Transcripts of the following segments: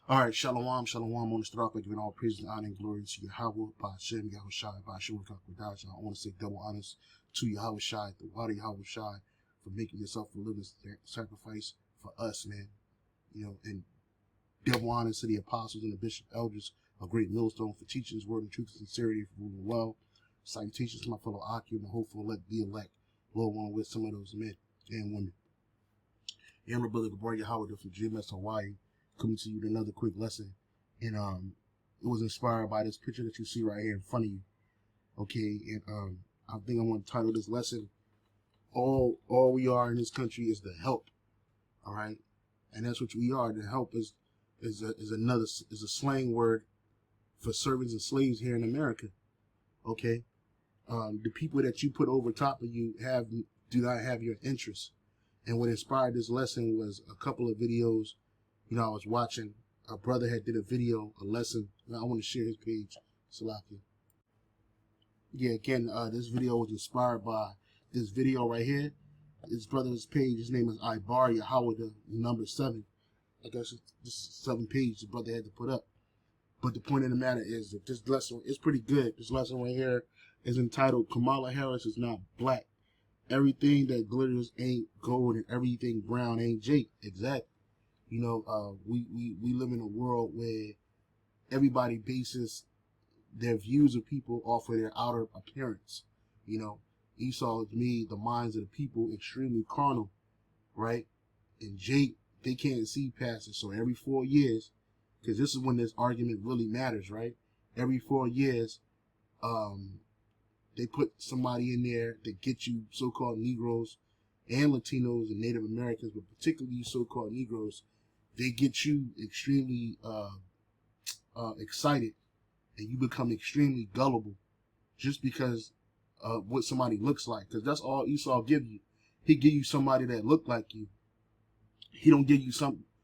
All right, shalom, shalom. On the start, giving all praise and honor and glory to Yahweh, by Shem, Yahweh Shai, by Shem, Kakadash. I want to say double honors to Yahweh Shai, the water Yahweh Shai, for making yourself a living sacrifice for us, man. You know, and double honors to the apostles and the bishop elders, a great millstone for teaching his word and truth and sincerity, for ruling well. Salutations to my fellow Aki and the hopeful elect, the elect. Lord, one with some of those men and women. And my brother Gabriel Yahweh from GMS Hawaii, coming to you with another quick lesson. And it was inspired by this picture that you see right here in front of you. Okay, and I think I want to title this lesson, All we are in this country is the help. All right, and that's what we are. The help is a slang word for servants and slaves here in America. Okay, the people that you put over top of you do not have your interests. And what inspired this lesson was a couple of videos. You know, I was watching. A brother had did a video, a lesson. And I want to share his page, Salaki. Yeah, again, this video was inspired by this video right here. His brother's page, his name is Ibar Yahweh, the number 7. I guess this is 7 page the brother had to put up. But the point of the matter is that this lesson is pretty good. This lesson right here is entitled Kamala Harris is Not Black. Everything that glitters ain't gold and everything brown ain't jade. Exactly. You know, we live in a world where everybody bases their views of people off of their outer appearance. You know, Esau made the minds of the people extremely carnal, right? And Jake, they can't see past it. So every 4 years, because this is when this argument really matters, right? Every 4 years, they put somebody in there that get you so-called Negroes and Latinos and Native Americans, but particularly you so-called Negroes. They get you extremely excited, and you become extremely gullible just because of what somebody looks like. Because that's all Esau give you. He give you somebody that look like you. He don't give you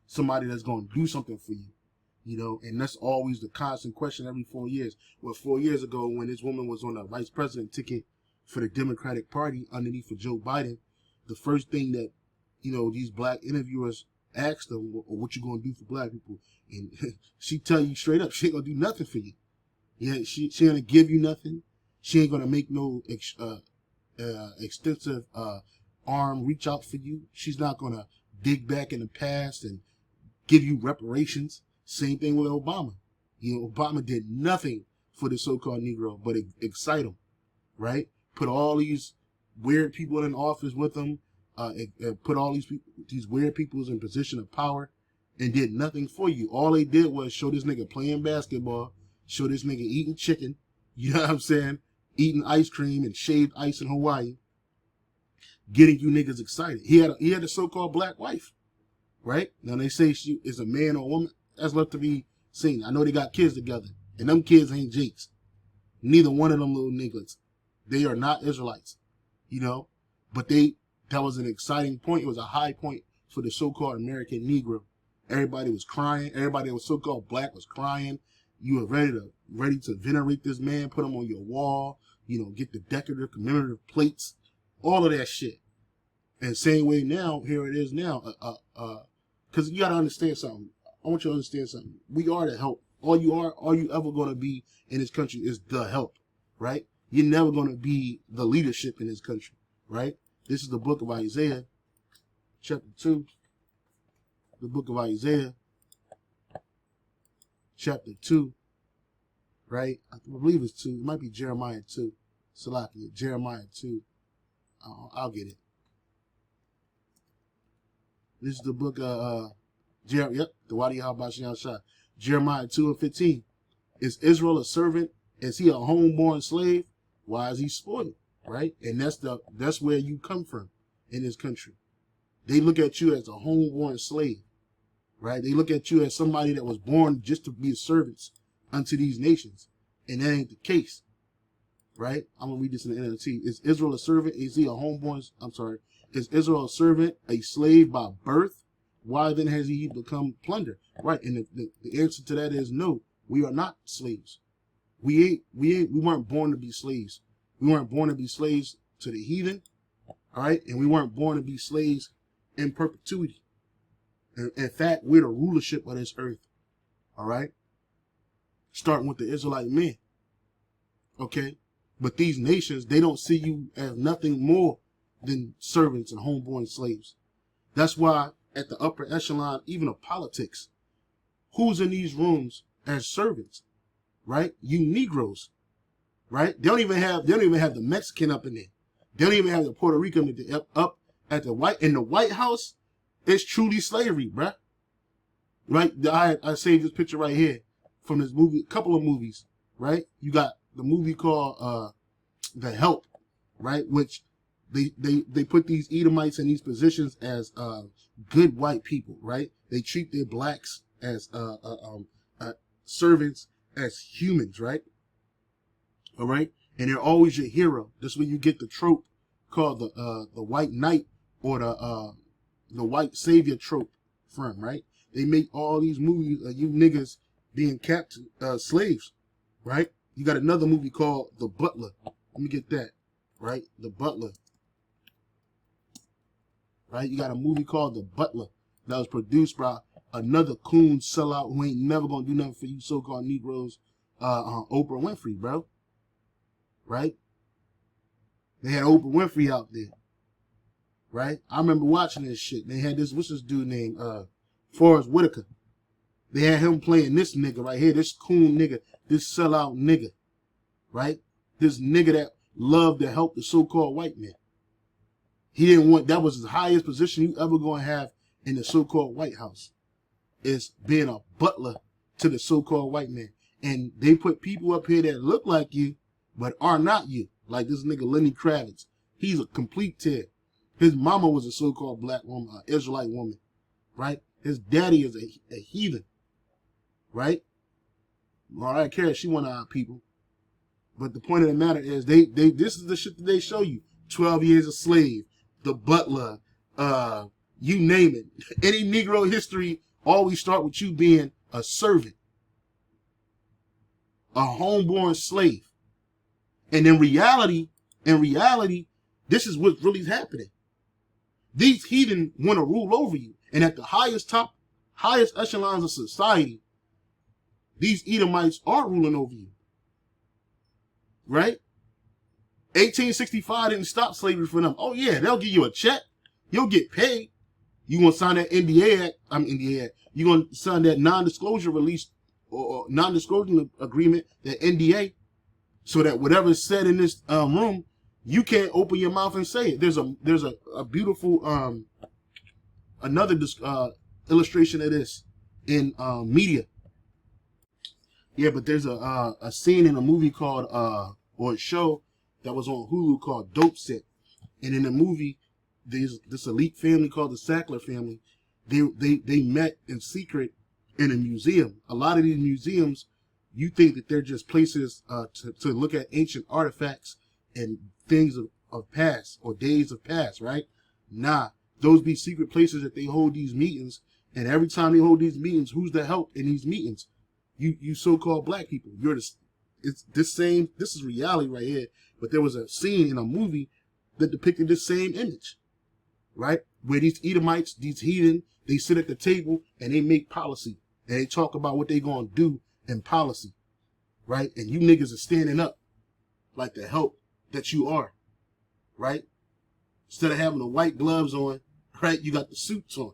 somebody that's going to do something for you. You know, and that's always the constant question every 4 years. Well, 4 years ago, when this woman was on a vice president ticket for the Democratic Party underneath for Joe Biden, the first thing that, you know, these black interviewers asked her, what you going to do for black people? And she tell you straight up, she ain't going to do nothing for you. Yeah, she ain't going to give you nothing. She ain't going to make no extensive arm reach out for you. She's not going to dig back in the past and give you reparations. Same thing with Obama. You know, Obama did nothing for the so-called Negro, but excite him, right? Put all these weird people in office with him, put all these weird people in position of power, and did nothing for you. All they did was show this nigga playing basketball, show this nigga eating chicken, you know what I'm saying? Eating ice cream and shaved ice in Hawaii, getting you niggas excited. He had a so-called black wife, right? Now they say she is a man or a woman. That's left to be seen. I know they got kids together, and them kids ain't Jakes. Neither one of them little niggas. They are not Israelites, you know. But that was an exciting point. It was a high point for the so-called American Negro. Everybody was crying. Everybody that was so-called black was crying. You were ready to venerate this man, put him on your wall, you know, get the decorative commemorative plates, all of that shit. And same way now, here it is now. Because you got to understand something. I want you to understand something. We are the help. All you ever going to be in this country is the help, right? You're never going to be the leadership in this country, right? This is the book of Isaiah, chapter 2. The book of Isaiah, chapter 2, right? I believe it's 2. It might be Jeremiah 2. Salakia, Jeremiah 2. I'll get it. This is the book of the Wadi Habashian Shah. Jeremiah 2:15. Is Israel a servant? Is he a homeborn slave? Why is he spoiled? Right? And that's where you come from in this country. They look at you as a homeborn slave. Right? They look at you as somebody that was born just to be servants unto these nations. And that ain't the case. Right? I'm gonna read this in the NLT. Is Israel a servant? Is he a homeborn? Is Israel a servant, a slave by birth? Why then has he become plunder? Right, and the answer to that is no. We are not slaves. We weren't born to be slaves. We weren't born to be slaves to the heathen. All right, and we weren't born to be slaves in perpetuity. In fact, we're the rulership of this earth. All right? Starting with the Israelite men. Okay? But these nations, they don't see you as nothing more than servants and homeborn slaves. That's why at the upper echelon, even of politics, who's in these rooms as servants, right? You Negroes, right? They don't even have the Mexican up in there. They don't even have the Puerto Rican up at the White House. It's truly slavery, bruh. Right? I saved this picture right here from this movie, a couple of movies, right? You got the movie called The Help, right? Which they put these Edomites in these positions as good white people, right? They treat their blacks as servants, as humans, right? All right, and they're always your hero. That's where you get the trope called the white knight or the white savior trope from, right? They make all these movies of you niggas being captive slaves, right? You got another movie called The Butler. Let me get that, right? The Butler. Right? You got a movie called The Butler that was produced by another coon sellout who ain't never gonna do nothing for you so-called Negroes, Oprah Winfrey, bro. Right? They had Oprah Winfrey out there. Right? I remember watching this shit. They had what's this dude named Forrest Whitaker. They had him playing this nigga right here, this coon nigga, this sellout nigga. Right? This nigga that loved to help the so-called white man. He didn't want, that was his highest position you ever going to have in the so-called White House, is being a butler to the so-called white man. And they put people up here that look like you, but are not you. Like this nigga Lenny Kravitz. He's a complete tear. His mama was a so-called black woman, an Israelite woman, right? His daddy is a heathen, right? Mariah Carey, she one of our people. But the point of the matter is, this is the shit that they show you. 12 Years a Slave, The Butler, you name it. Any Negro history always start with you being a servant, a homeborn slave. And in reality, this is what's really happening. These heathen want to rule over you. And at the highest echelons of society, these Edomites are ruling over you. Right? 1865 didn't stop slavery for them. Oh yeah, they'll give you a check. You'll get paid. You gonna sign that NDA? You gonna sign that non-disclosure release or non-disclosure agreement, that NDA, so that whatever's said in this room, you can't open your mouth and say it. There's a beautiful another illustration of this in media. Yeah, but there's a scene in a movie called or a show that was on Hulu called Dope Set. And in the movie, there's this elite family called the Sackler family. They met in secret in a museum. A lot of these museums, you think that they're just places to look at ancient artifacts and things of past or days of past, right? Nah, those be secret places that they hold these meetings. And every time they hold these meetings, who's the help in these meetings? You so-called black people. This is reality right here. But there was a scene in a movie that depicted this same image, right? Where these Edomites, these heathen, they sit at the table and they make policy. And they talk about what they gonna do in policy, right? And you niggas are standing up like the help that you are, right? Instead of having the white gloves on, right? You got the suits on,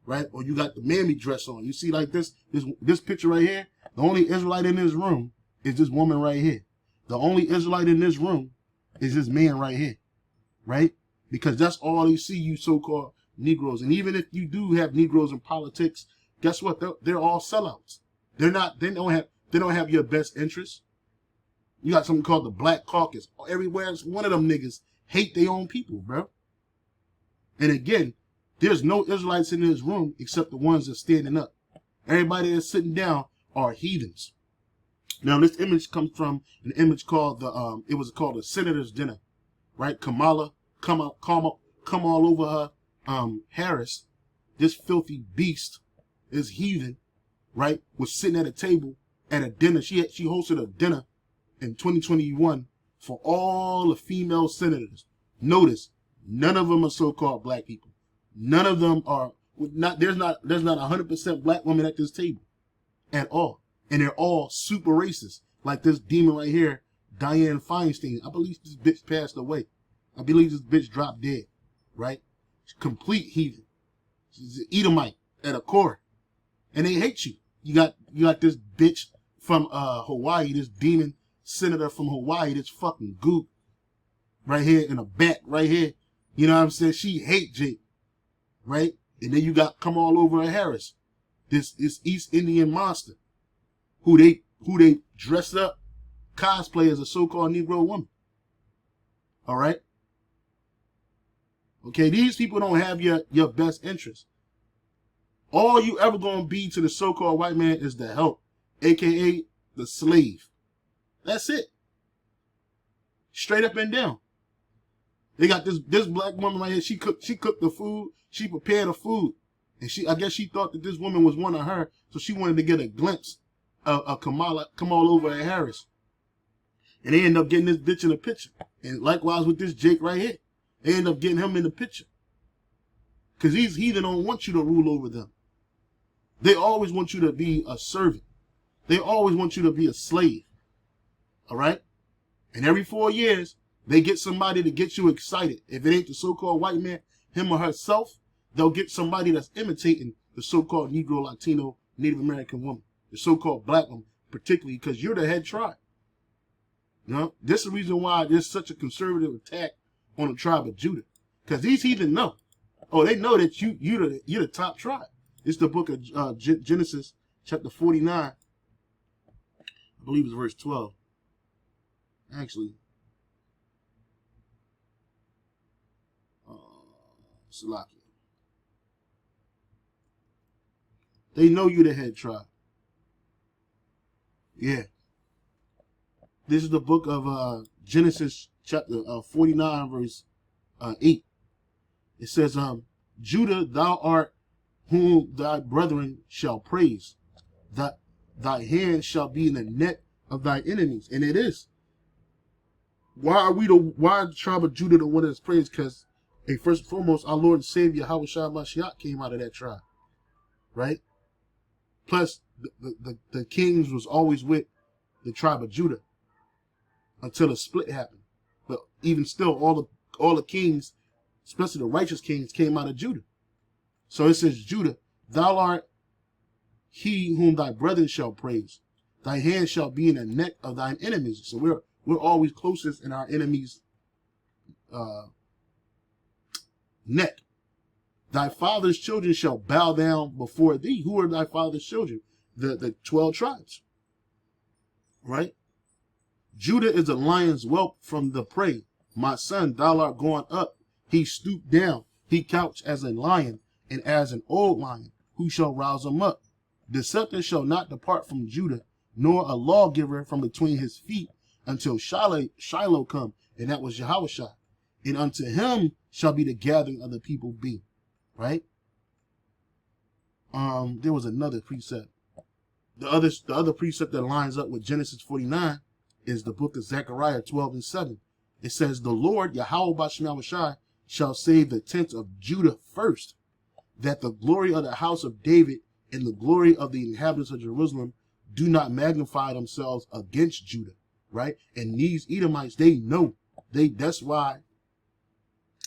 right? Or you got the mammy dress on. You see like this picture right here? The only Israelite in this room is this woman right here. The only Israelite in this room is this man right here, right? Because that's all they see, you so-called Negroes. And even if you do have Negroes in politics, guess what? They're all sellouts. They don't have your best interests. You got something called the Black Caucus. Everywhere, one of them niggas hate their own people, bro. And again, there's no Israelites in this room except the ones that's standing up. Everybody that's sitting down are heathens. Now, this image comes from an image called it was called a Senator's Dinner, right? Kamala come all over her Harris, this filthy beast, this heathen, right, was sitting at a table at a dinner. She hosted a dinner in 2021 for all the female senators. Notice, none of them are so-called black people. None of them are there's not 100% black women at this table. at all. And they're all super racist. Like this demon right here, Diane Feinstein. I believe this bitch passed away. I believe this bitch dropped dead, right? Complete heathen. She's an Edomite at a core. And they hate you. You got this bitch from Hawaii, this demon senator from Hawaii, this fucking goop right here in a bat right here. You know what I'm saying? She hate Jake, right? And then you got Kamala Harris, this East Indian monster, who they dressed up, cosplay as a so-called Negro woman. All right? Okay, these people don't have your best interest. All you ever gonna be to the so-called white man is the help, aka the slave. That's it. Straight up and down. They got this black woman right here. She cooked the food. She prepared the food, and I guess she thought that this woman was one of her, so she wanted to get a glimpse of Kamala Harris. And they end up getting this bitch in the picture. And likewise with this Jake right here, they end up getting him in the picture. Because these heathen don't want you to rule over them. They always want you to be a servant. They always want you to be a slave. All right? And every 4 years, they get somebody to get you excited. If it ain't the so-called white man, him or herself, they'll get somebody that's imitating the so-called Negro, Latino, Native American woman. The so-called black woman, particularly because you're the head tribe. You know? This is the reason why there's such a conservative attack on the tribe of Judah. Because these heathen know. Oh, they know that you're the top tribe. It's the book of Genesis, chapter 49. I believe it's verse 12. Actually, Salakia. They know you the head tribe. Yeah. This is the book of Genesis, chapter 49, verse 8. It says, Judah, thou art whom thy brethren shall praise. That thy hand shall be in the neck of thy enemies. And it is. Why the tribe of Judah the one that's praised? Because, first and foremost, our Lord and Savior, Yahushua Mashiach, came out of that tribe. Right? Plus, the kings was always with the tribe of Judah until a split happened. But even still, all the kings, especially the righteous kings, came out of Judah. So it says, Judah, thou art he whom thy brethren shall praise. Thy hand shall be in the neck of thine enemies. So we're always closest in our enemy's neck. Thy father's children shall bow down before thee. Who are thy father's children? The 12 tribes. Right? Judah is a lion's whelp from the prey. My son, thou art gone up. He stooped down. He couched as a lion and as an old lion. Who shall rouse him up? The scepter shall not depart from Judah, nor a lawgiver from between his feet, until Shiloh come, and that was Yahushua. And unto him shall be the gathering of the people be. Right? There was another precept. The other precept that lines up with Genesis 49 is the book of Zechariah 12 and 7. It says, the Lord, Yahweh Bashim shall save the tents of Judah first, that the glory of the house of David and the glory of the inhabitants of Jerusalem do not magnify themselves against Judah. Right? And these Edomites, they know. That's why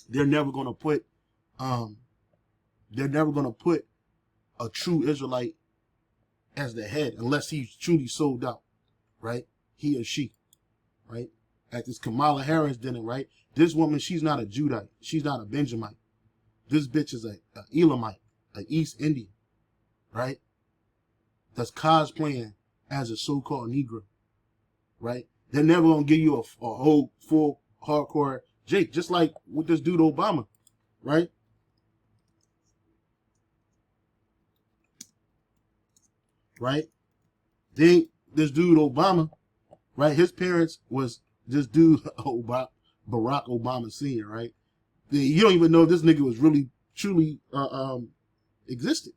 they're never going to put a true Israelite as the head unless he's truly sold out, right? He or she, right? Like this Kamala Harris did it, right? This woman, she's not a Judite. She's not a Benjamite. This bitch is a Elamite, an East Indian, right? That's cosplaying as a so-called Negro, right? They're never going to give you a whole full hardcore Jake, just like with this dude Obama, right? Right? This dude Obama, right? His parents was this dude Barack Obama Sr., right? You don't even know if this nigga was really, truly existed.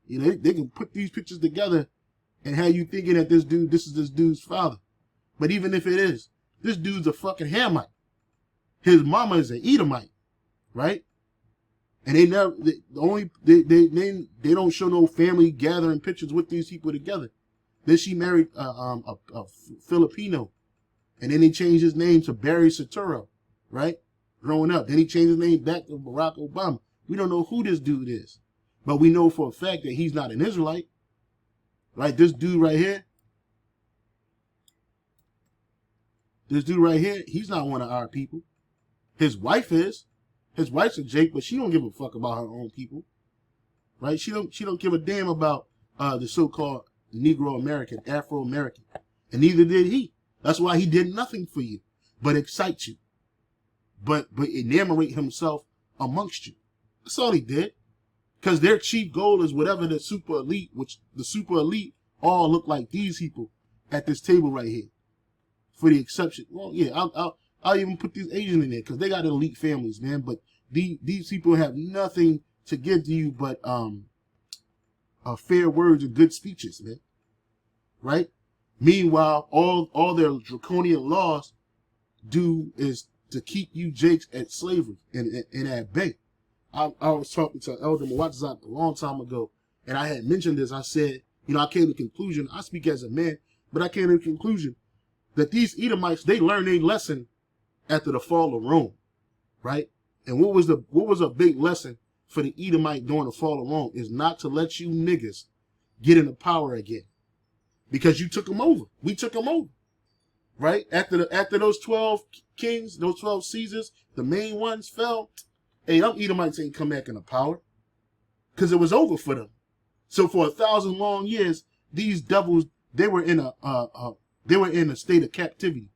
You know, they can put these pictures together and have you thinking that this is this dude's father. But even if it is, this dude's a fucking Hamite. His mama is an Edomite, right? And they never, they don't show no family gathering pictures with these people together. Then she married a Filipino, and then he changed his name to Barry Soetoro, right? Growing up, then he changed his name back to Barack Obama. We don't know who this dude is, but we know for a fact that he's not an Israelite, right? This dude right here, he's not one of our people. His wife is. His wife's a Jake, but she don't give a fuck about her own people, right? She don't give a damn about the so-called Negro American, Afro American, and neither did he. That's why he did nothing for you, but excite you, but enumerate himself amongst you. That's all he did, because their chief goal is whatever the super elite, which the super elite all look like these people at this table right here, for the exception. Well, yeah, I'll even put these Asians in there because they got elite families, man. But these people have nothing to give to you but fair words and good speeches, man. Right? Meanwhile, all their draconian laws do is to keep you Jakes at slavery and at bay. I was talking to Elder Mawatazat a long time ago, and I had mentioned this. I said, I came to the conclusion, I speak as a man, but I came to the conclusion that these Edomites, they learned a lesson after the fall of Rome, right? And what was a big lesson for the Edomite during the fall of Rome is not to let you niggas get into power again, because you took them over. We took them over, right? After those 12 kings, those 12 Caesars, the main ones fell. Hey, them Edomites ain't come back into power because it was over for them. So for 1,000 long years, these devils, they were in a state of captivity.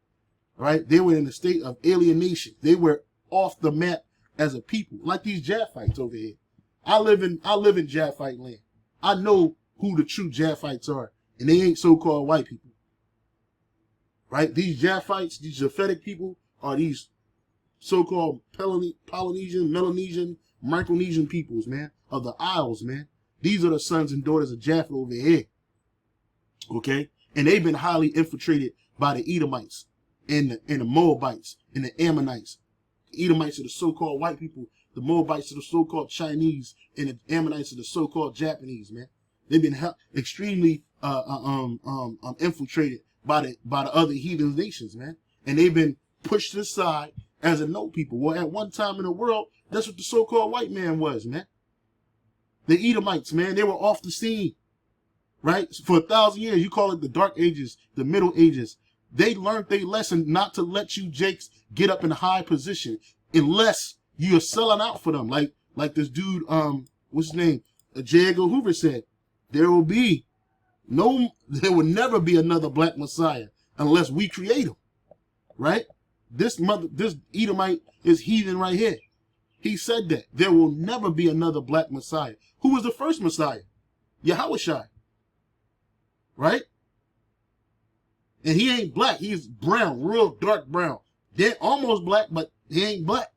Right? They were in a state of alienation. They were off the map as a people, like these Japhites over here. I live in Japhite land. I know who the true Japhites are, and they ain't so-called white people. Right? These Japhites, these Japhetic people, are these so-called Polynesian, Melanesian, Micronesian peoples, man, of the Isles, man. These are the sons and daughters of Japheth over here. Okay? And they've been highly infiltrated by the Edomites. And the Moabites and the Ammonites. The Edomites are the so-called white people. The Moabites are the so-called Chinese, and the Ammonites are the so-called Japanese, man. They've been extremely infiltrated by the other heathen nations, man. And they've been pushed aside as a no people. Well, at one time in the world, that's what the so-called white man was, man. The Edomites, man, they were off the scene, right? For 1,000 years, you call it the Dark Ages, the Middle Ages. They learned their lesson not to let you Jakes get up in a high position unless you're selling out for them. Like this dude, what's his name? J. Edgar Hoover said, there will never be another black Messiah unless we create him. Right? This Edomite is heathen right here. He said that there will never be another black Messiah. Who was the first Messiah? Yahushua. Right? And he ain't black. He's brown, real dark brown. They're almost black, but he ain't black.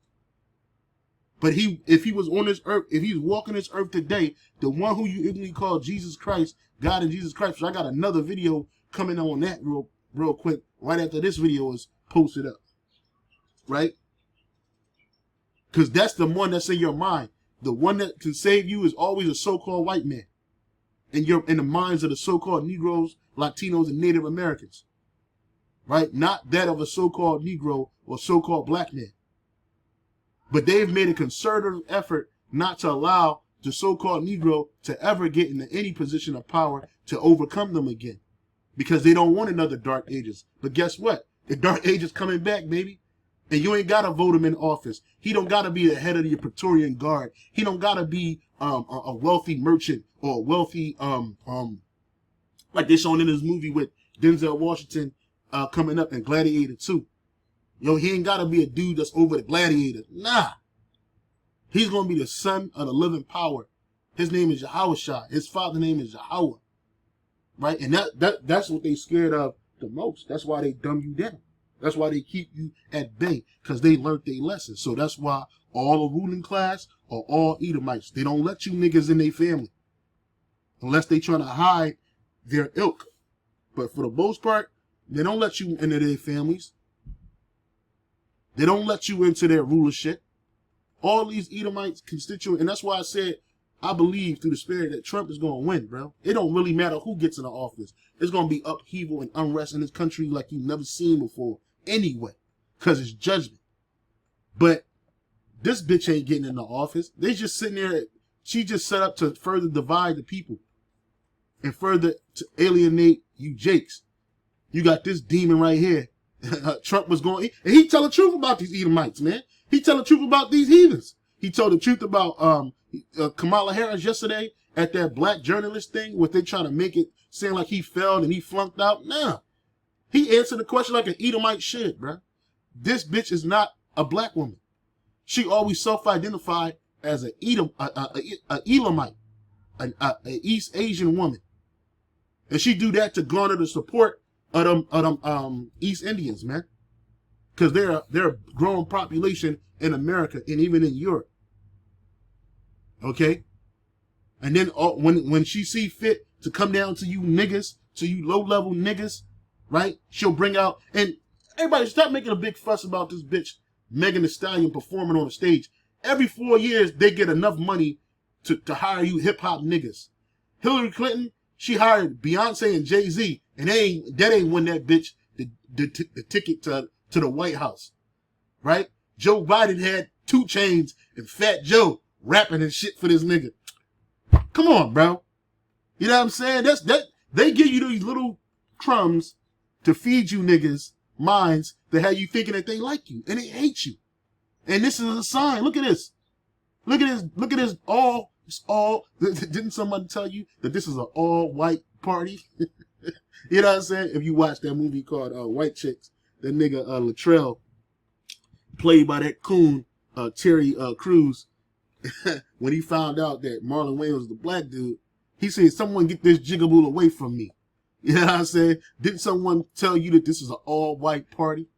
But if he was on this earth, if he's walking this earth today, the one who you ignorantly call Jesus Christ, God and Jesus Christ, so I got another video coming on that real quick, right after this video is posted up. Right? Because that's the one that's in your mind. The one that can save you is always a so-called white man. In the minds of the so-called Negroes, Latinos, and Native Americans. Right? Not that of a so-called Negro or so-called black man. But they've made a concerted effort not to allow the so-called Negro to ever get into any position of power to overcome them again. Because they don't want another Dark Ages. But guess what? The Dark Ages coming back, baby. And you ain't got to vote him in office. He don't got to be the head of your Praetorian Guard. He don't got to be a wealthy merchant or a wealthy, like they shown in this movie with Denzel Washington coming up in Gladiator 2. He ain't got to be a dude that's over the gladiator. Nah. He's going to be the son of the living power. His name is Yahushua. His father's name is Yahweh. Right? And that's what they scared of the most. That's why they dumb you down. That's why they keep you at bay, because they learned their lesson. So that's why all the ruling class are all Edomites. They don't let you niggas in their family unless they trying to hide their ilk. But for the most part, they don't let you into their families. They don't let you into their rulership. all these Edomites constituent, and that's why I said I believe through the spirit that Trump is going to win, bro. It don't really matter who gets in the office. It's going to be upheaval and unrest in this country like you've never seen before anyway, because it's judgment. But this bitch ain't getting in the office. They just sitting there. She just set up to further divide the people and further to alienate you jakes. You got this demon right here. Trump was going, and he tell the truth about these Edomites, man. He tell the truth about these heathens. He told the truth about Kamala Harris yesterday at that black journalist thing where they trying to make it seem like he failed and he flunked out. Nah. He answered the question like an Edomite should, bruh. This bitch is not a black woman. She always self-identified as an Elamite, an East Asian woman. And she do that to garner the support of them East Indians, man. Because they're a growing population in America and even in Europe. Okay? And then when she see fit to come down to you niggas, to you low-level niggas, right? She'll bring out, and everybody stop making a big fuss about this bitch, Megan Thee Stallion, performing on the stage. Every 4 years, they get enough money to hire you hip-hop niggas. Hillary Clinton, she hired Beyonce and Jay-Z, and that ain't win that bitch the ticket to the White House, right? Joe Biden had 2 Chainz and Fat Joe rapping and shit for this nigga. Come on, bro. You know what I'm saying? They give you these little crumbs to feed you niggas minds that have you thinking that they like you and they hate you. And this is a sign. Look at this. Look at this. Look at this. It's all. Didn't someone tell you that this is an all-white party? You know what I'm saying? If you watch that movie called White Chicks, that nigga Latrell, played by that coon Terry Crews, when he found out that Marlon Wayans was the black dude, he said, "Someone get this jigaboo away from me." You know what I'm saying? Didn't someone tell you that this is an all-white party?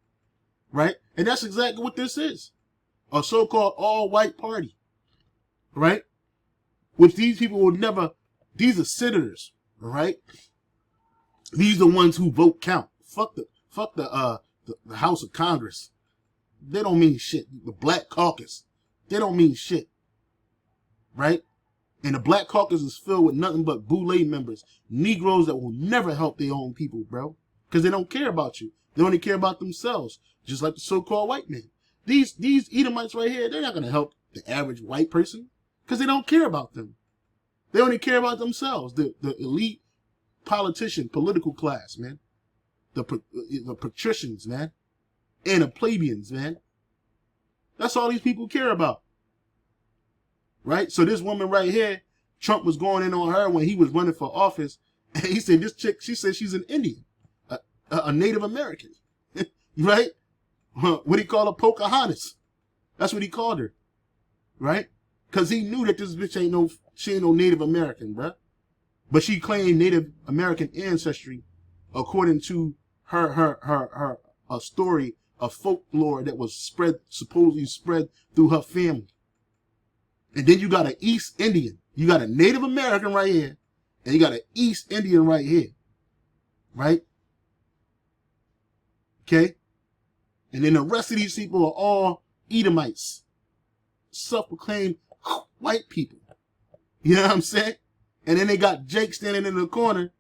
Right? And that's exactly what this is. A so-called all-white party. Right? Which these people will never, these are senators. Right? These are the ones who vote count. Fuck the House of Congress. They don't mean shit. The Black Caucus. They don't mean shit. Right? And the Black Caucus is filled with nothing but Boule members. Negroes that will never help their own people, bro. Because they don't care about you. They only care about themselves. Just like the so-called white men. These Edomites right here, they're not going to help the average white person. Because they don't care about them. They only care about themselves. The elite politician, political class, man. The patricians, man. And the plebeians, man. That's all these people care about. Right? So this woman right here, Trump was going in on her when he was running for office. And he said, this chick, she said she's an Indian, a Native American. Right? What do you call her? Pocahontas. That's what he called her. Right? Because he knew that this bitch ain't no Native American, bruh. But she claimed Native American ancestry according to her story of folklore that was supposedly spread through her family. And then you got an East Indian. You got a Native American right here. And you got an East Indian right here. Right? Okay? And then the rest of these people are all Edomites. Self-proclaimed white people. You know what I'm saying? And then they got Jake standing in the corner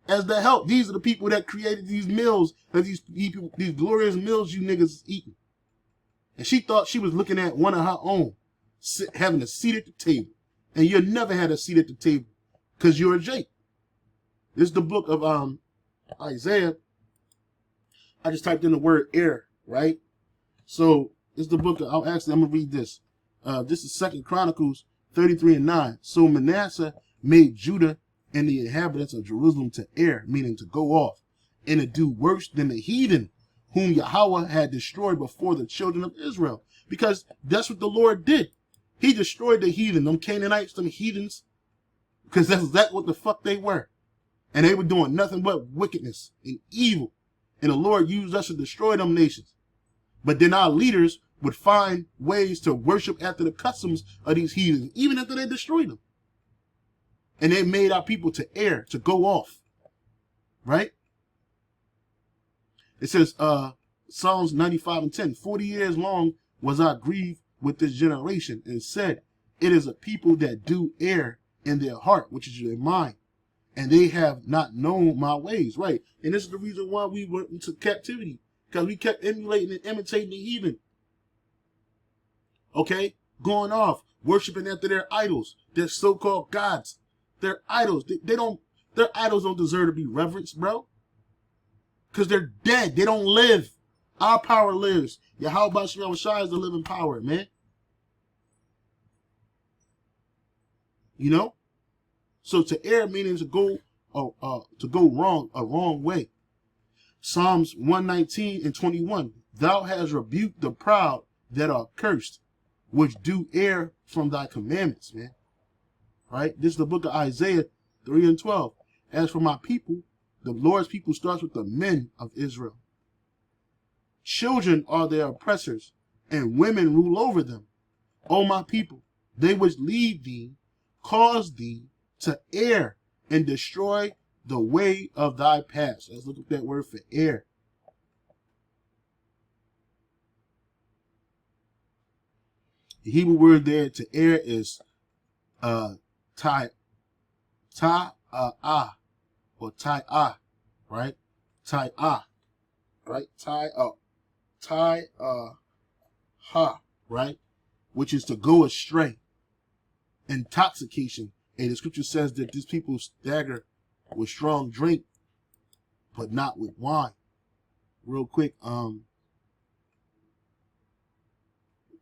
as the help. These are the people that created these meals, that these glorious meals you niggas eating. And she thought she was looking at one of her own. Having a seat at the table. And you never had a seat at the table because you're a Jake. This is the book of Isaiah. I just typed in the word air, right? So this is the book of, I'm going to read this. This is 2 Chronicles 33:9. So Manasseh made Judah and the inhabitants of Jerusalem to err, meaning to go off, and to do worse than the heathen whom Yahweh had destroyed before the children of Israel. Because that's what the Lord did. He destroyed the heathen, them Canaanites, them heathens, because that's what the fuck they were. And they were doing nothing but wickedness and evil. And the Lord used us to destroy them nations. But then our leaders would find ways to worship after the customs of these heathens, even after they destroyed them. And they made our people to err, to go off. Right? It says, Psalms 95:10, 40 years long was I grieved with this generation and said, it is a people that do err in their heart, which is their mind, and they have not known my ways. Right. And this is the reason why we went into captivity, because we kept emulating and imitating the heathen. Okay, going off, worshiping after their idols, their so-called gods, their idols. Their idols don't deserve to be reverenced, bro. Because they're dead. They don't live. Our power lives. Yahweh Shai is the living power, man. You know? So to err meaning to go wrong, a wrong way. Psalms 119 and 21. Thou hast rebuked the proud that are cursed, which do err from thy commandments, man. Right? This is the book of Isaiah 3 and 12. As for my people, the Lord's people starts with the men of Israel. Children are their oppressors, and women rule over them. O my people, they which lead thee, cause thee to err, and destroy the way of thy paths. Let's look at that word for err. The Hebrew word there to err is or tai-ah, right? Tai-ah, right? Ha, right? Which is to go astray. Intoxication. And the scripture says that these people stagger with strong drink, but not with wine. Real quick,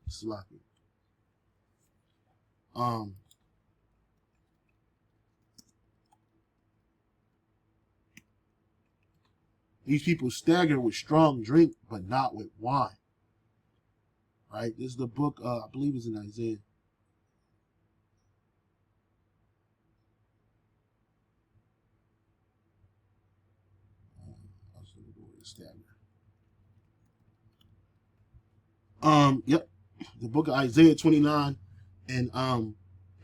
sloppy. These people stagger with strong drink, but not with wine. Right? This is the book, I believe it's in Isaiah. Yep. The book of Isaiah 29 and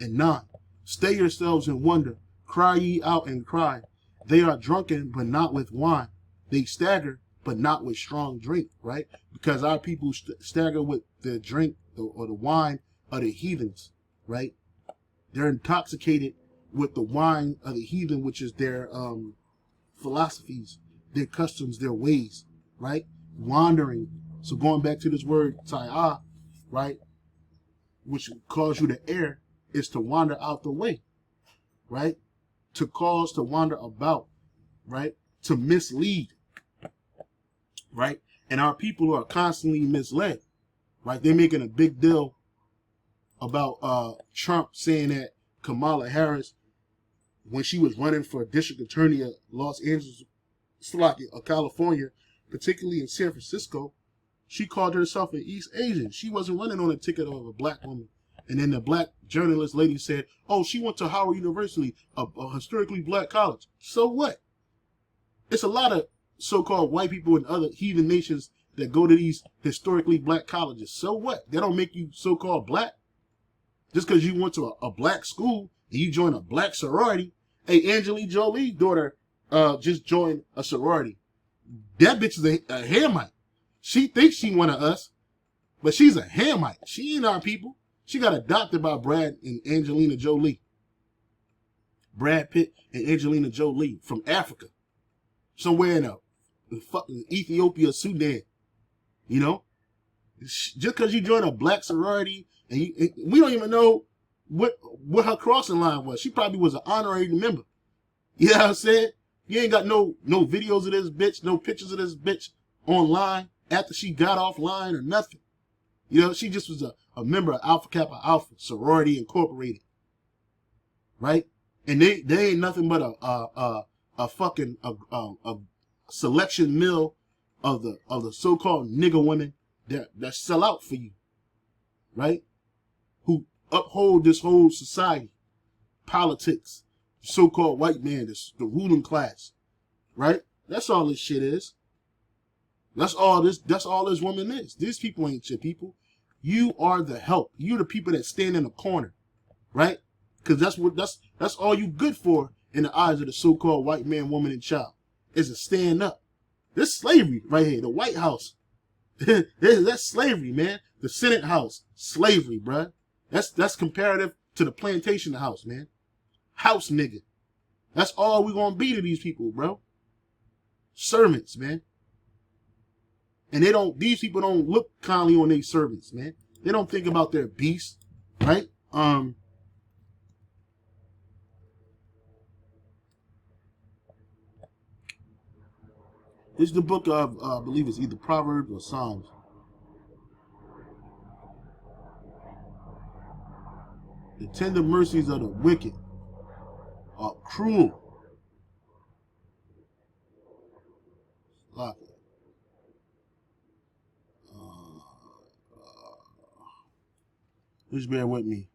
9. Stay yourselves and wonder. Cry ye out and cry. They are drunken, but not with wine. They stagger, but not with strong drink, right? Because our people stagger with the drink or the wine of the heathens, right? They're intoxicated with the wine of the heathen, which is their philosophies, their customs, their ways, right? Wandering. So going back to this word, ta'ah, right? Which cause you to err, is to wander out the way, right? To cause to wander about, right? To mislead, right? And our people are constantly misled, right? They're making a big deal about Trump saying that Kamala Harris, when she was running for district attorney of Los Angeles, California, particularly in San Francisco, she called herself an East Asian. She wasn't running on a ticket of a black woman. And then the black journalist lady said, oh, she went to Howard University, a historically black college. So what? It's a lot of so-called white people in other heathen nations that go to these historically black colleges. So what? They don't make you so-called black. Just because you went to a black school and you joined a black sorority. Hey, Angelina Jolie's daughter just joined a sorority. That bitch is a Hamite. She thinks she one of us, but she's a Hamite. She ain't our people. She got adopted by Brad and Angelina Jolie. Brad Pitt and Angelina Jolie from Africa. Somewhere in fucking Ethiopia, Sudan. You know? Just because you join a black sorority, and we don't even know what her crossing line was. She probably was an honorary member. You know what I'm saying? You ain't got no videos of this bitch, no pictures of this bitch online after she got offline or nothing. You know, she just was a member of Alpha Kappa Alpha Sorority Incorporated. Right? And they ain't nothing but a fucking selection mill of the so-called nigger women that sell out for you. Right? Who uphold this whole society, politics, so-called white man, the ruling class. Right? That's all this shit is. That's all this woman is. These people ain't your people. You are the help. You're the people that stand in the corner, right? Because that's all you good for in the eyes of the so-called white man, woman, and child, is to stand up. This slavery right here, the White House, That's slavery, man. The Senate House, slavery, bruh. That's comparative to the plantation house, man. House nigga. That's all we gonna be to these people, bro. Servants, man. And these people don't look kindly on their servants, man. They don't think about their beasts, right? This is the book of, I believe it's either Proverbs or Psalms. The tender mercies of the wicked are cruel. Like, just bear with me.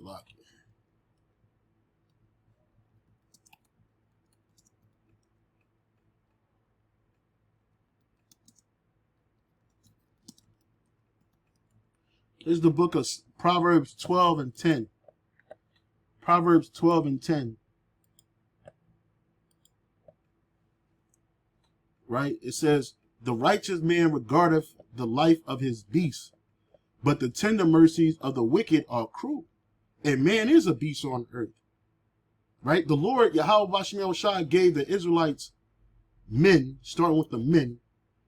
Like, this is the book of Proverbs 12 and 10. Proverbs 12 and 10. Right? It says, the righteous man regardeth the life of his beast, but the tender mercies of the wicked are cruel. And man is a beast on earth. Right? The Lord, Yahweh Bashim Shai, gave the Israelites men, starting with the men,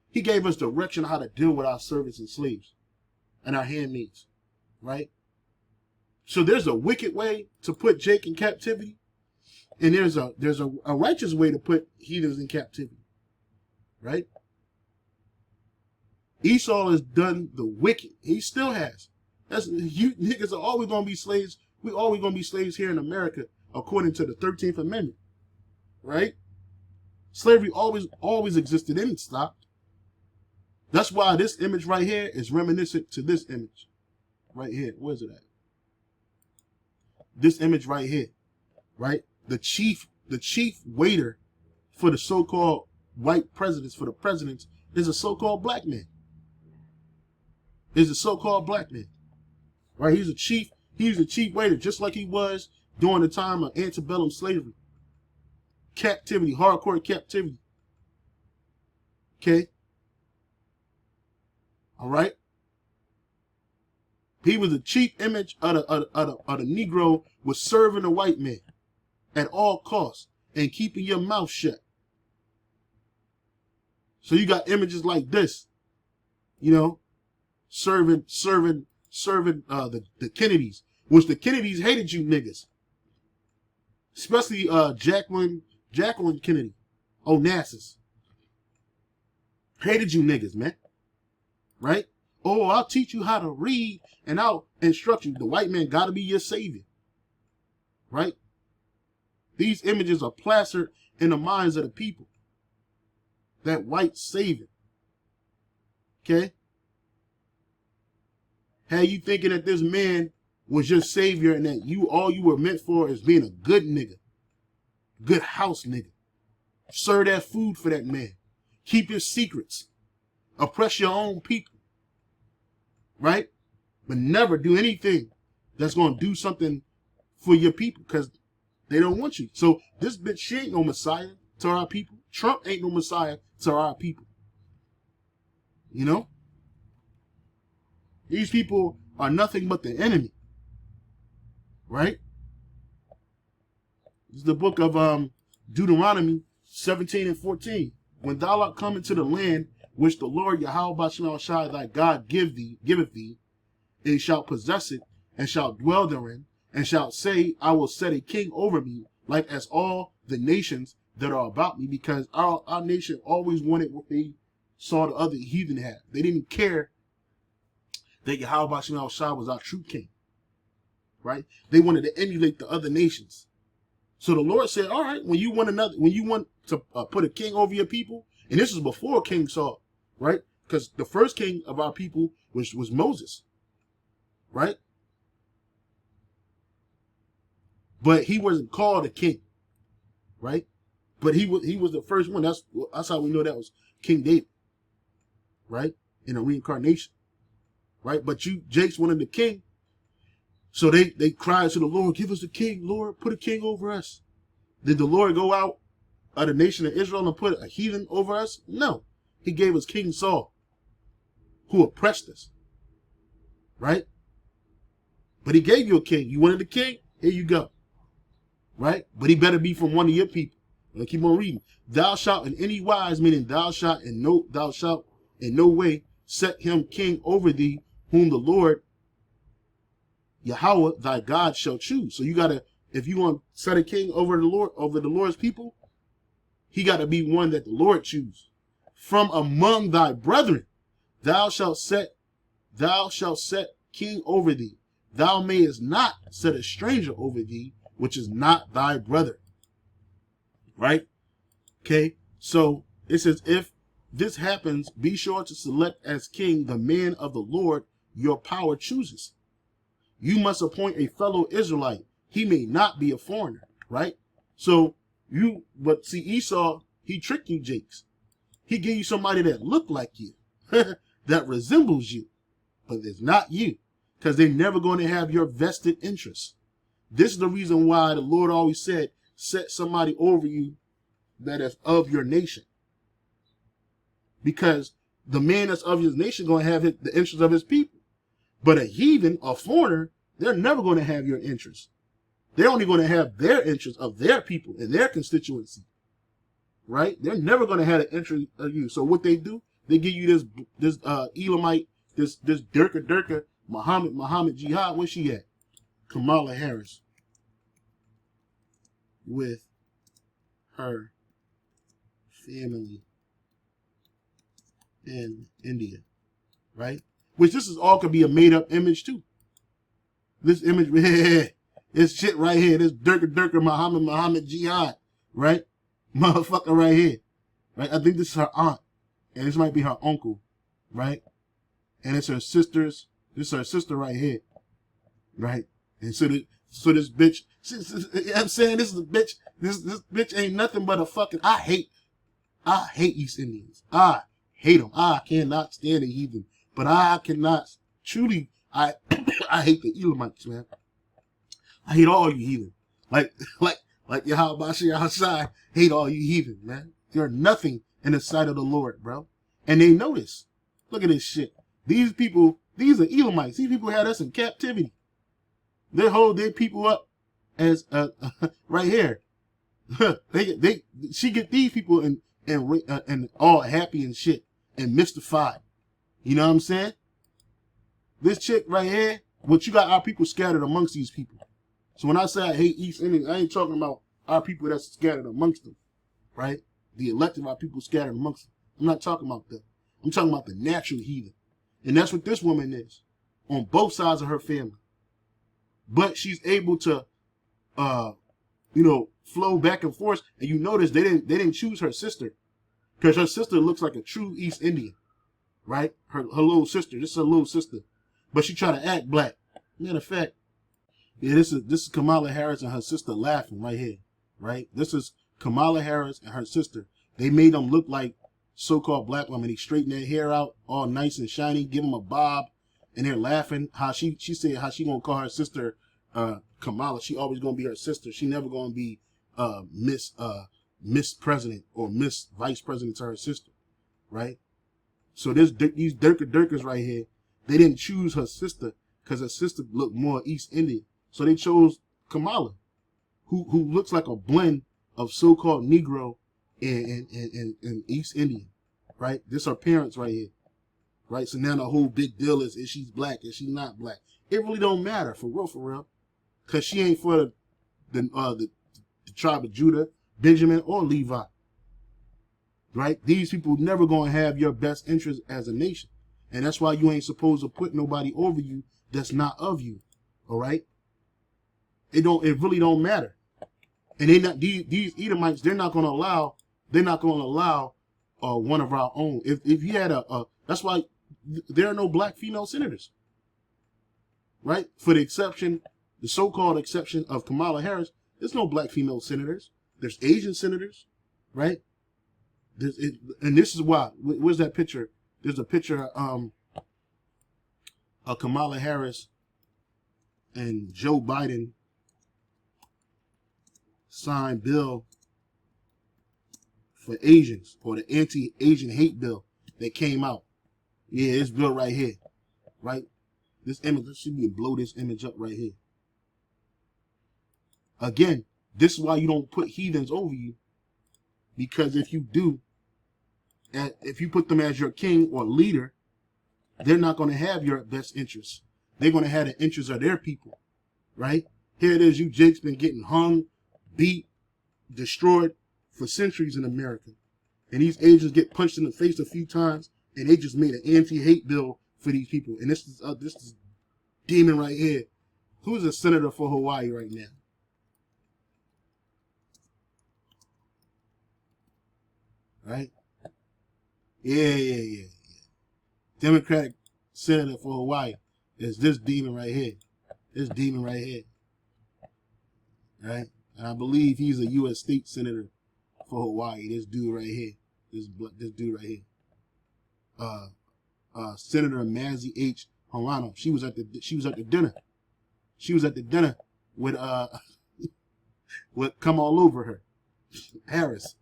he gave us direction how to deal with our servants and slaves and our handmaids. Right? So there's a wicked way to put Jake in captivity, and there's a righteous way to put heathens in captivity. Right? Esau has done the wicked. He still has. You niggas are always gonna be slaves. We always gonna be slaves here in America, according to the 13th Amendment. Right? Slavery always existed and it stopped. That's why this image right here is reminiscent to this image. Right here. Where's it at? This image right here. Right? The chief waiter for the so-called white presidents, for the presidents, is a so-called black man. Is a so-called black man. Right? He's a chief waiter, just like he was during the time of antebellum slavery. Captivity, hardcore captivity. Okay? All right? He was a chief image of the Negro, was serving the white man at all costs and keeping your mouth shut. So you got images like this, you know, serving the Kennedys, which the Kennedys hated you niggas, especially Jacqueline Kennedy, Onassis, hated you niggas, man. Right? Oh, I'll teach you how to read and I'll instruct you. The white man got to be your savior. Right? These images are plastered in the minds of the people. That white savior. Okay? Had you thinking that this man was your savior and that all you were meant for is being a good nigga. Good house nigga. Serve that food for that man. Keep your secrets. Oppress your own people. Right? But never do anything that's going to do something for your people because they don't want you. So this bitch, she ain't no Messiah to our people. Trump ain't no Messiah to our people. You know? These people are nothing but the enemy. Right? This is the book of Deuteronomy 17 and 14. When thou art come into the land which the Lord Yahweh Bashim Shai thy God giveth thee, and shalt possess it, and shalt dwell therein, and shalt say, I will set a king over me, like as all the nations that are about me, because our nation always wanted what they saw the other heathen have. They didn't care that Yahweh Bashim Shai was our true king. Right? They wanted to emulate the other nations. So the Lord said, all right, when you want to put a king over your people, and this was before King Saul, right? Because the first king of our people was Moses, right? But he wasn't called a king, right? But he was the first one. That's how we know that was King David, right? In a reincarnation, right? But Jake's wanted the king. So they cried to the Lord, give us a king, Lord, put a king over us. Did the Lord go out of the nation of Israel and put a heathen over us? No. He gave us King Saul, who oppressed us. Right? But he gave you a king. You wanted a king? Here you go. Right? But he better be from one of your people. And keep on reading. Thou shalt in any wise, meaning thou shalt in no way set him king over thee, whom the Lord Yahweh thy God shall choose. So you gotta, if you want to set a king over the Lord's people, he gotta be one that the Lord choose. From among thy brethren, thou shalt set king over thee. Thou mayest not set a stranger over thee, which is not thy brother. Right? Okay. So it says, if this happens, be sure to select as king the man of the Lord your power chooses. You must appoint a fellow Israelite. He may not be a foreigner. Right? So but see, Esau, he tricked you, Jakes. He gave you somebody that looked like you, that resembles you, but it's not you, because they're never going to have your vested interests. This is the reason why the Lord always said, set somebody over you that is of your nation. Because the man that's of his nation is going to have the interests of his people. But a heathen, a foreigner, they're never going to have your interests. They're only going to have their interests of their people and their constituency. Right? They're never going to have the interest of you. So what they do, they give you this Elamite, this Durka, Muhammad Jihad. Where's she at? Kamala Harris with her family in India, right? Which this is all could be a made up image too. This image, this shit right here, this Durka Muhammad Jihad, right? Motherfucker right here, right? I think this is her aunt, and this might be her uncle, right? And it's her sister's. This is her sister right here, right? And so this bitch, you know what I'm saying, this is a bitch. This bitch ain't nothing but a fucking. I hate East Indians. I hate them. I cannot stand the heathen, but I cannot truly. I hate the Elamites, man. I hate all you heathen. Like Yahweh outside, hate all you heathen, man. You're nothing in the sight of the Lord, bro. And they know this. Look at this shit. These people, these are Elamites. These people had us in captivity. They hold their people up as right here. She get these people and all happy and shit and mystified. You know what I'm saying? This chick right here, you got our people scattered amongst these people. So when I say I hate East Indians, I ain't talking about our people that's scattered amongst them, right? The elected our people scattered amongst them. I'm not talking about that. I'm talking about the natural heathen. And that's what this woman is on both sides of her family. But she's able to, flow back and forth. And you notice they didn't choose her sister because her sister looks like a true East Indian, right? Her little sister. This is her little sister, but she try to act black. Matter of fact, yeah, this is Kamala Harris and her sister laughing right here, right? This is Kamala Harris and her sister. They made them look like so-called black women. They straighten their hair out, all nice and shiny, give them a bob, and they're laughing. How she said how she gonna call her sister Kamala. She always gonna be her sister. She never gonna be Miss President or Miss Vice President to her sister, right? So these Durkas right here, they didn't choose her sister because her sister looked more East Indian. So they chose Kamala, who looks like a blend of so-called Negro and East Indian, right? This her parents right here, right? So now the whole big deal is she's black, is she not black? It really don't matter, for real, because she ain't for the tribe of Judah, Benjamin, or Levi, right? These people never gonna have your best interest as a nation, and that's why you ain't supposed to put nobody over you that's not of you, all right? It really don't matter. And these Edomites, they're not gonna allow one of our own. If you had that's why there are no black female senators, right? For the so-called exception of Kamala Harris, there's no black female senators. There's Asian senators, right? And this is why. Where's that picture? There's a picture of Kamala Harris and Joe Biden signed bill for Asians, or the anti-Asian hate bill that came out. Yeah, this bill right here, right? This image, let's see if we can blow this image up right here. Again, this is why you don't put heathens over you, because if you do, and if you put them as your king or leader, they're not going to have your best interests. They're going to have the interests of their people, right? Here it is, you Jake's been getting hung, beat, destroyed for centuries in America. And these agents get punched in the face a few times, and they just made an anti-hate bill for these people. And this is demon right here. Who's a senator for Hawaii right now? Right? Yeah. Democratic senator for Hawaii is this demon right here. This demon right here. Right? And I believe he's a U.S. state senator for Hawaii. This dude right here. This dude right here. Senator Mazzy H. Harano. She was at the dinner. She was at the dinner with with come all over her. Harris.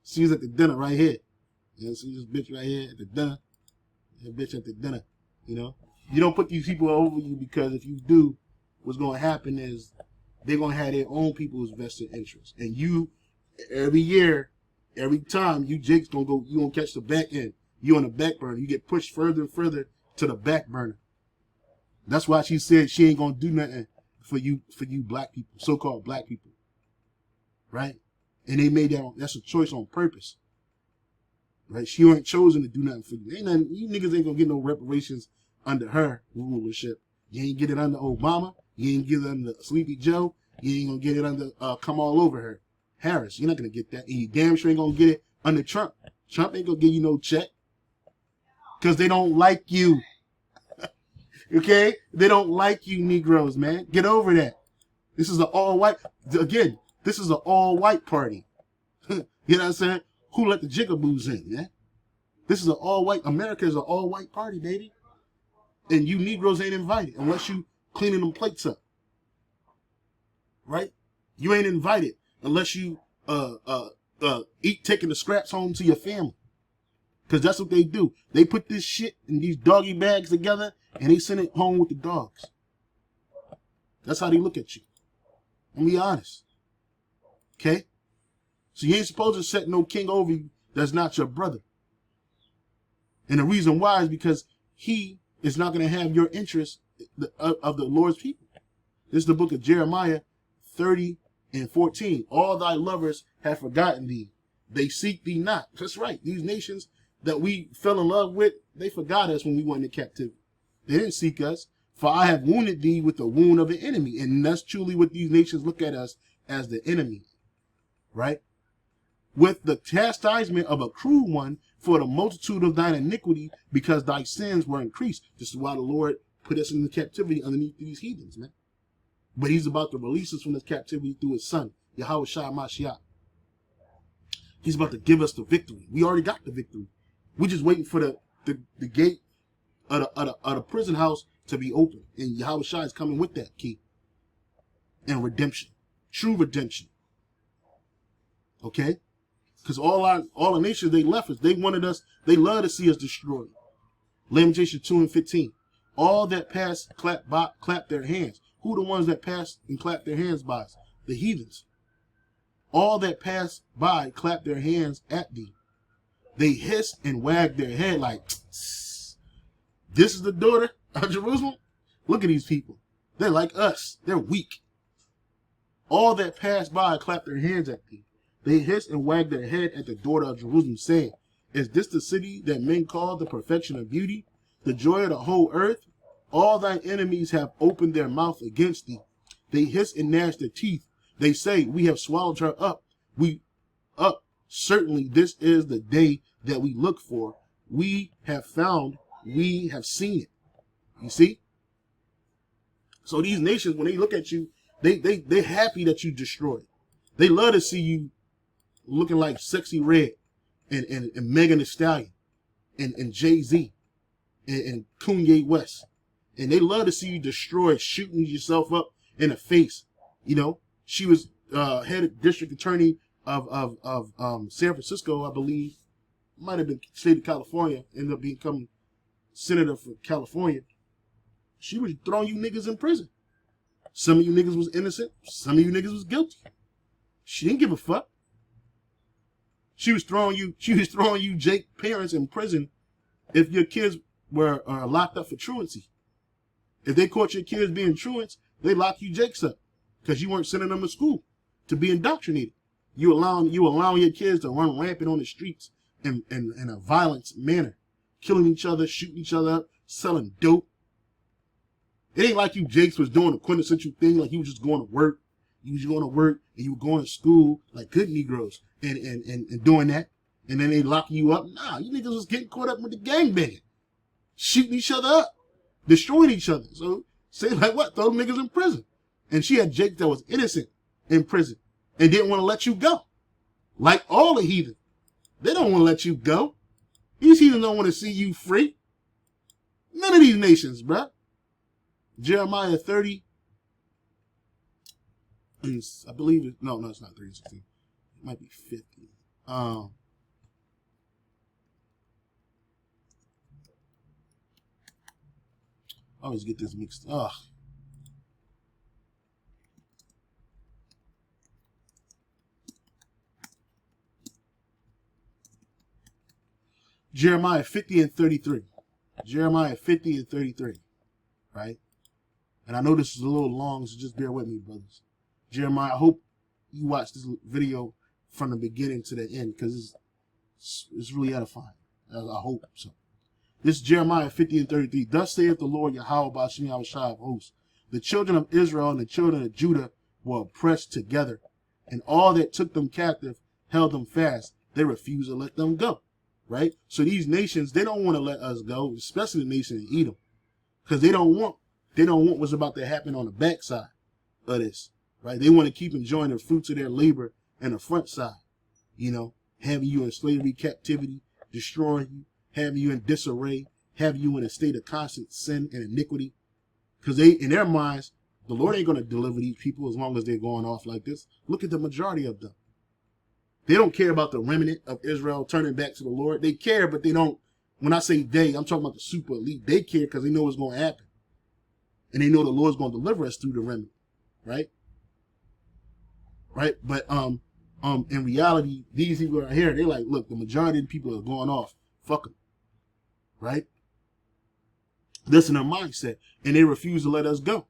She was at the dinner right here. You know, see this bitch right here at the dinner. That bitch at the dinner. You know? You don't put these people over you, because if you do, what's gonna happen is they're gonna have their own people's vested interests. And you, every year, every time, you Jake's gonna go, you gonna catch the back end. You on the back burner. You get pushed further and further to the back burner. That's why she said she ain't gonna do nothing for you black people, so-called black people. Right? And they made that's a choice on purpose. Right? She ain't chosen to do nothing for you. Ain't nothing, you niggas ain't gonna get no reparations under her rulership. You ain't get it under Obama. You ain't get it under Sleepy Joe. You ain't gonna get it under come all over her. Harris. You're not gonna get that. And you damn sure ain't gonna get it under Trump. Trump ain't gonna give you no check. Because they don't like you. Okay? They don't like you Negroes, man. Get over that. This is an all-white, again, this is an all-white party. You know what I'm saying? Who let the jigaboos in, man? This is an all-white, America is an all-white party, baby. And you Negroes ain't invited unless you cleaning them plates up. Right? You ain't invited unless you taking the scraps home to your family. Because that's what they do. They put this shit in these doggy bags together and they send it home with the dogs. That's how they look at you. I'll be honest. Okay? So you ain't supposed to set no king over you that's not your brother. And the reason why is because he is not going to have your interest of the Lord's people. This is the book of Jeremiah 30:14. All thy lovers have forgotten thee. They seek thee not. That's right. These nations that we fell in love with, they forgot us when we went into captivity. They didn't seek us. For I have wounded thee with the wound of an enemy. And that's truly what these nations look at us, as the enemy. Right? With the chastisement of a cruel one for the multitude of thine iniquity, because thy sins were increased. This is why the Lord put us in the captivity underneath these heathens, man. But he's about to release us from this captivity through his son, Yahweh Shai Mashiach. He's about to give us the victory. We already got the victory. We're just waiting for the gate of the prison house to be open. And Yahweh Shai is coming with that key. And redemption. True redemption. Okay? Because all the nations, they left us. They wanted us, they love to see us destroyed. Lamentations 2:15. All that pass clap their hands. Who the ones that pass and clap their hands by us? The heathens. All that pass by clap their hands at thee. They hiss and wag their head like, this is the daughter of Jerusalem? Look at these people. They're like us. They're weak. All that pass by clap their hands at thee. They hiss and wag their head at the daughter of Jerusalem, saying, is this the city that men call the perfection of beauty, the joy of the whole earth? All thine enemies have opened their mouth against thee. They hiss and gnash their teeth. They say, we have swallowed her up. Certainly this is the day that we look for. We have found, we have seen it. You see? So these nations, when they look at you, they're happy that you destroyed. They love to see you looking like Sexy Red and Megan Thee Stallion and Jay-Z and Kanye West. And they love to see you destroyed, shooting yourself up in the face. You know, she was head of district attorney San Francisco, I believe, might have been state of California, ended up becoming senator for California. She was throwing you niggas in prison. Some of you niggas was innocent. Some of you niggas was guilty. She didn't give a fuck. She was throwing you Jake parents in prison if your kids were locked up for truancy. If they caught your kids being truants, they lock you Jakes up because you weren't sending them to school to be indoctrinated. You allowing your kids to run rampant on the streets in a violent manner, killing each other, shooting each other up, selling dope. It ain't like you Jakes was doing a quintessential thing, like you was just going to work. You was going to work and you were going to school like good Negroes and doing that. And then they locking you up. Nah, you niggas was getting caught up with the gangbanging, shooting each other up, destroying each other. So say like what? Throw them niggas in prison. And she had Jake that was innocent in prison and didn't want to let you go. Like all the heathen. They don't want to let you go. These heathens don't want to see you free. None of these nations, bruh. Jeremiah 30. I believe it. No, it's not 30, 16. It might be 50. I always get this mixed up. Jeremiah 50 and 33. Jeremiah 50 and 33. Right? And I know this is a little long, so just bear with me, brothers. Jeremiah, I hope you watch this video from the beginning to the end, because it's really edifying. I hope so. This is Jeremiah 50 and 33. Thus saith the Lord Yahweh Ba'ashem Yahushua of hosts. The children of Israel and the children of Judah were oppressed together, and all that took them captive held them fast. They refused to let them go. Right? So these nations, they don't want to let us go, especially the nation of Edom, because they don't want what's about to happen on the backside of this. Right? They want to keep enjoying the fruits of their labor and the front side. You know, having you in slavery, captivity, destroying you, having you in disarray, having you in a state of constant sin and iniquity. Because in their minds, the Lord ain't going to deliver these people as long as they're going off like this. Look at the majority of them. They don't care about the remnant of Israel turning back to the Lord. They care, but they don't. When I say they, I'm talking about the super elite. They care because they know what's going to happen. And they know the Lord's going to deliver us through the remnant. Right? Right? But in reality, these people are here. They're like, look, the majority of the people are going off. Fuck them. Right? That's in their mindset. And they refuse to let us go.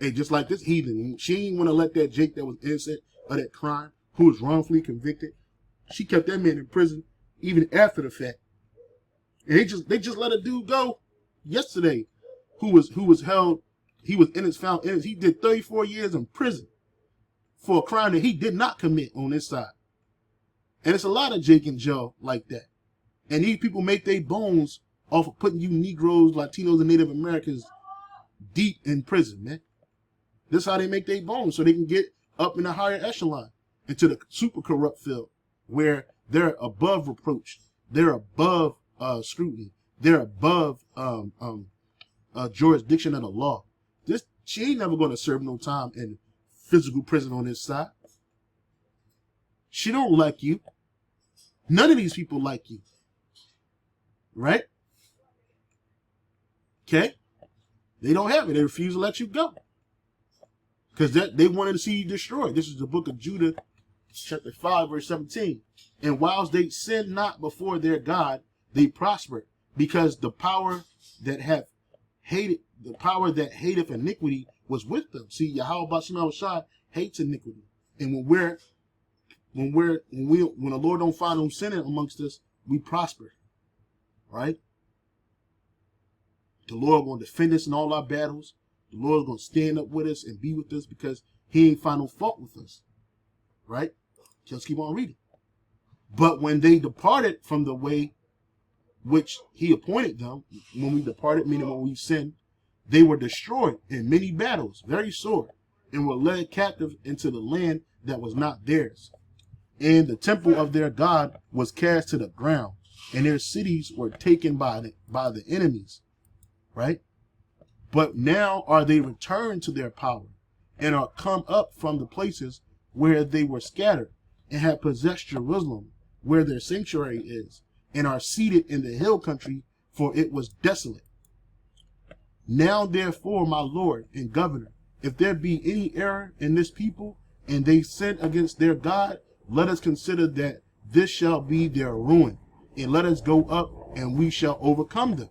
And just like this heathen, she ain't want to let that Jake that was innocent of that crime, who was wrongfully convicted, she kept that man in prison even after the fact. And they just let a dude go yesterday who was held, he was found innocent. He did 34 years in prison for a crime that he did not commit on this side. And it's a lot of Jake and Joe like that. And these people make their bones off of putting you Negroes, Latinos, and Native Americans deep in prison, man. This is how they make their bones, so they can get up in a higher echelon into the super corrupt field where they're above reproach. They're above scrutiny. They're above jurisdiction of the law. She ain't never going to serve no time in physical prison on this side. She don't like you. None of these people like you. Right? Okay? They don't have it. They refuse to let you go. Because they wanted to see you destroyed. This is the book of Judah, chapter 5, verse 17. And whilst they sinned not before their God, they prospered, because the power that hateth iniquity was with them. See, Yahweh Ba'ashem Yahushua hates iniquity. And when the Lord don't find them sinning amongst us, we prosper. Right? The Lord going to defend us in all our battles. The Lord's going to stand up with us and be with us because he ain't find no fault with us. Right? Just keep on reading. But when they departed from the way which he appointed them, when we departed, meaning when we sinned, they were destroyed in many battles, very sore, and were led captive into the land that was not theirs. And the temple of their God was cast to the ground, and their cities were taken by the enemies. Right? But now are they returned to their power, and are come up from the places where they were scattered. and have possessed Jerusalem, where their sanctuary is, and are seated in the hill country, for it was desolate. Now therefore, my Lord and Governor, if there be any error in this people, and they sin against their God, let us consider that this shall be their ruin, and let us go up, and we shall overcome them.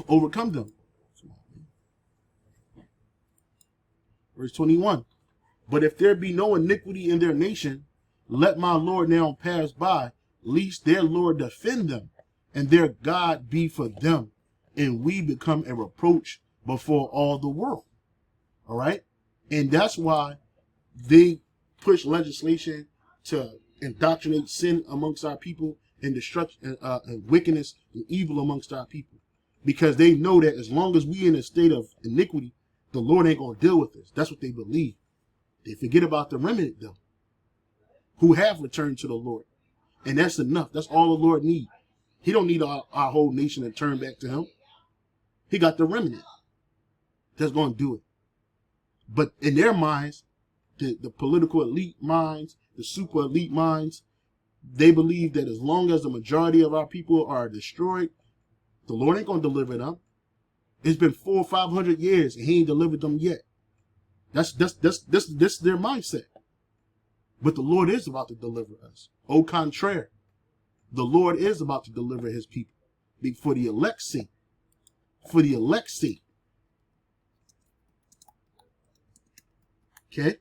Overcome them. Verse 21. But if there be no iniquity in their nation, let my Lord now pass by, lest their Lord defend them, and their God be for them, and we become a reproach before all the world. All right? And that's why they push legislation to indoctrinate sin amongst our people and destruction and wickedness and evil amongst our people. Because they know that as long as we in a state of iniquity, the Lord ain't going to deal with us. That's what they believe. They forget about the remnant, though, who have returned to the Lord. And that's enough. That's all the Lord needs. He don't need our whole nation to turn back to him. He got the remnant that's going to do it. But in their minds, the political elite minds, the super elite minds, they believe that as long as the majority of our people are destroyed, the Lord ain't going to deliver them. It's been 400 or 500 years and he ain't delivered them yet. That's their mindset. But the Lord is about to deliver us. Au contraire, the Lord is about to deliver his people for the elect's sake. For the elect's sake. Okay?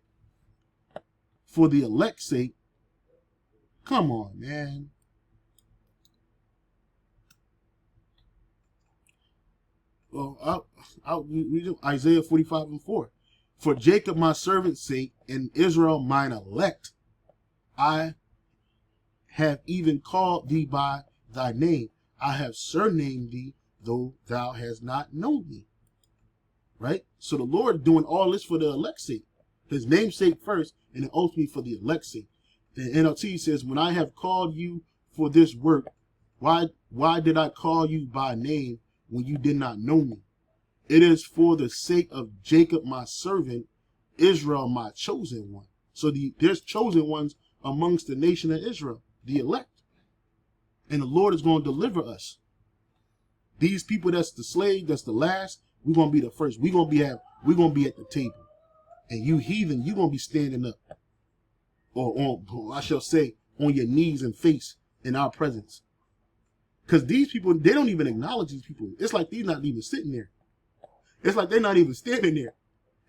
For the elect's sake. Come on, man. Well, I'll read Isaiah 45:4. For Jacob my servant's sake, and Israel mine elect, I have even called thee by thy name. I have surnamed thee, though thou hast not known me. Right? So the Lord doing all this for the elect's sake. His namesake first, and then ultimately for the elect's sake. The NLT says, when I have called you for this work, why did I call you by name when you did not know me? It is for the sake of Jacob my servant, Israel my chosen one. So there's chosen ones amongst the nation of Israel, the elect. And the Lord is going to deliver us. These people that's the slave, that's the last, we're going to be the first. We're going to be at the table. And you heathen, you're going to be standing up. Or I shall say, on your knees and face in our presence. Because these people, they don't even acknowledge these people. It's like they're not even sitting there. It's like they're not even standing there.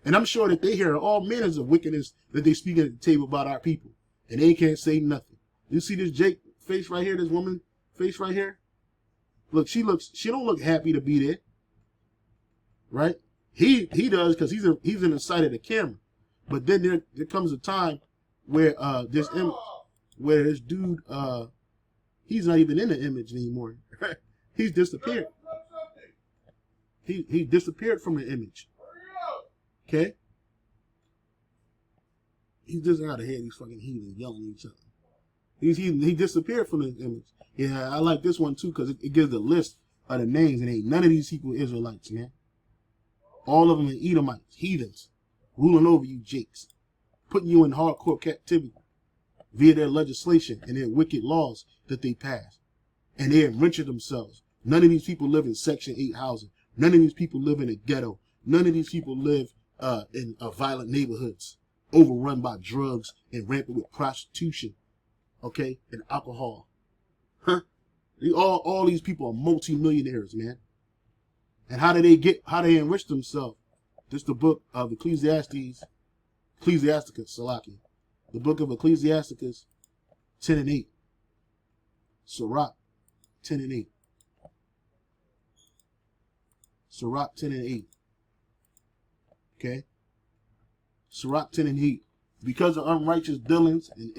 And I'm sure that they hear all manners of wickedness that they speak at the table about our people. And they can't say nothing. You see this Jake face right here, this woman face right here? Look, she don't look happy to be there. Right? He does because he's in the sight of the camera. But then there comes a time where this dude he's not even in the image anymore. He's disappeared. He disappeared from the image. Okay? He just got ahead. These fucking heathens yelling at each other. He disappeared from the image. Yeah, I like this one too because it gives the list of the names, and ain't none of these people Israelites, man. All of them are Edomites, heathens, ruling over you, Jakes, putting you in hardcore captivity via their legislation and their wicked laws that they pass. And they enrich themselves. None of these people live in Section 8 housing. None of these people live in a ghetto. None of these people live in violent neighborhoods, overrun by drugs and rampant with prostitution, okay, and alcohol. Huh? All these people are multi-millionaires, man. And how they enrich themselves? This is the book of Ecclesiasticus, Salaki. The book of Ecclesiasticus 10 and 8. Sirach 10 and 8. Sirach 10 and 8. Okay? Sirach 10 and 8. Because of unrighteous dealings and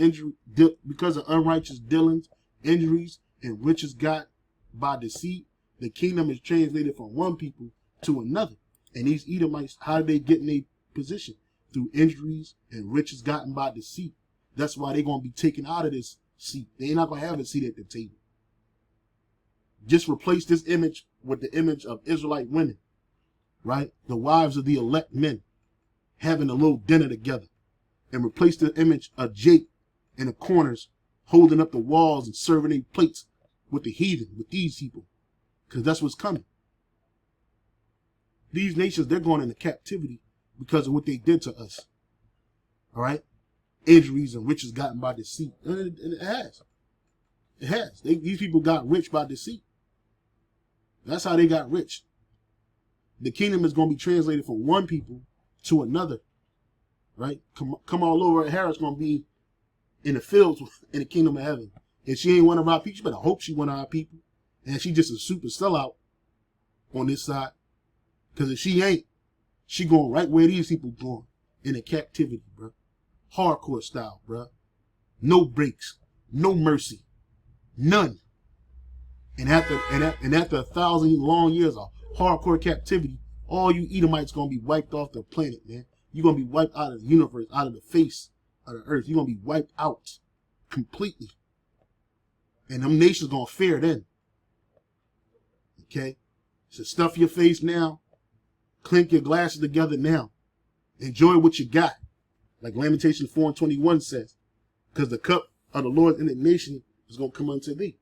injuries, and riches got by deceit, the kingdom is translated from one people to another. And these Edomites, how did they get in their position? Through injuries and riches gotten by deceit. That's why they're going to be taken out of this seat. They're not going to have a seat at the table. Just replace this image with the image of Israelite women, right? The wives of the elect men having a little dinner together, and replace the image of Jake in the corners, holding up the walls and serving their plates with the heathen, with these people, because that's what's coming. These nations, they're going into captivity because of what they did to us. All right? Injuries and riches gotten by deceit. And it has. It has. These people got rich by deceit. That's how they got rich. The kingdom is going to be translated from one people to another. Right? Come all over. Harris going to be in the fields in the kingdom of heaven. If she ain't one of our people, you better hope she one of our people. And she just a super sellout on this side. Because if she ain't, she going right where these people going. In a captivity, bro. Hardcore style, bro. No breaks. No mercy. None. And after 1,000 long years of hardcore captivity, all you Edomites going to be wiped off the planet, man. You're going to be wiped out of the universe, out of the face of the earth. You're going to be wiped out completely. And them nations going to fare then. Okay? So stuff your face now. Clink your glasses together now. Enjoy what you got. Like Lamentations 4:21 says. Because the cup of the Lord's indignation is going to come unto thee.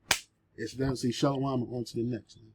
It's down to say shalom and on to the next. Man.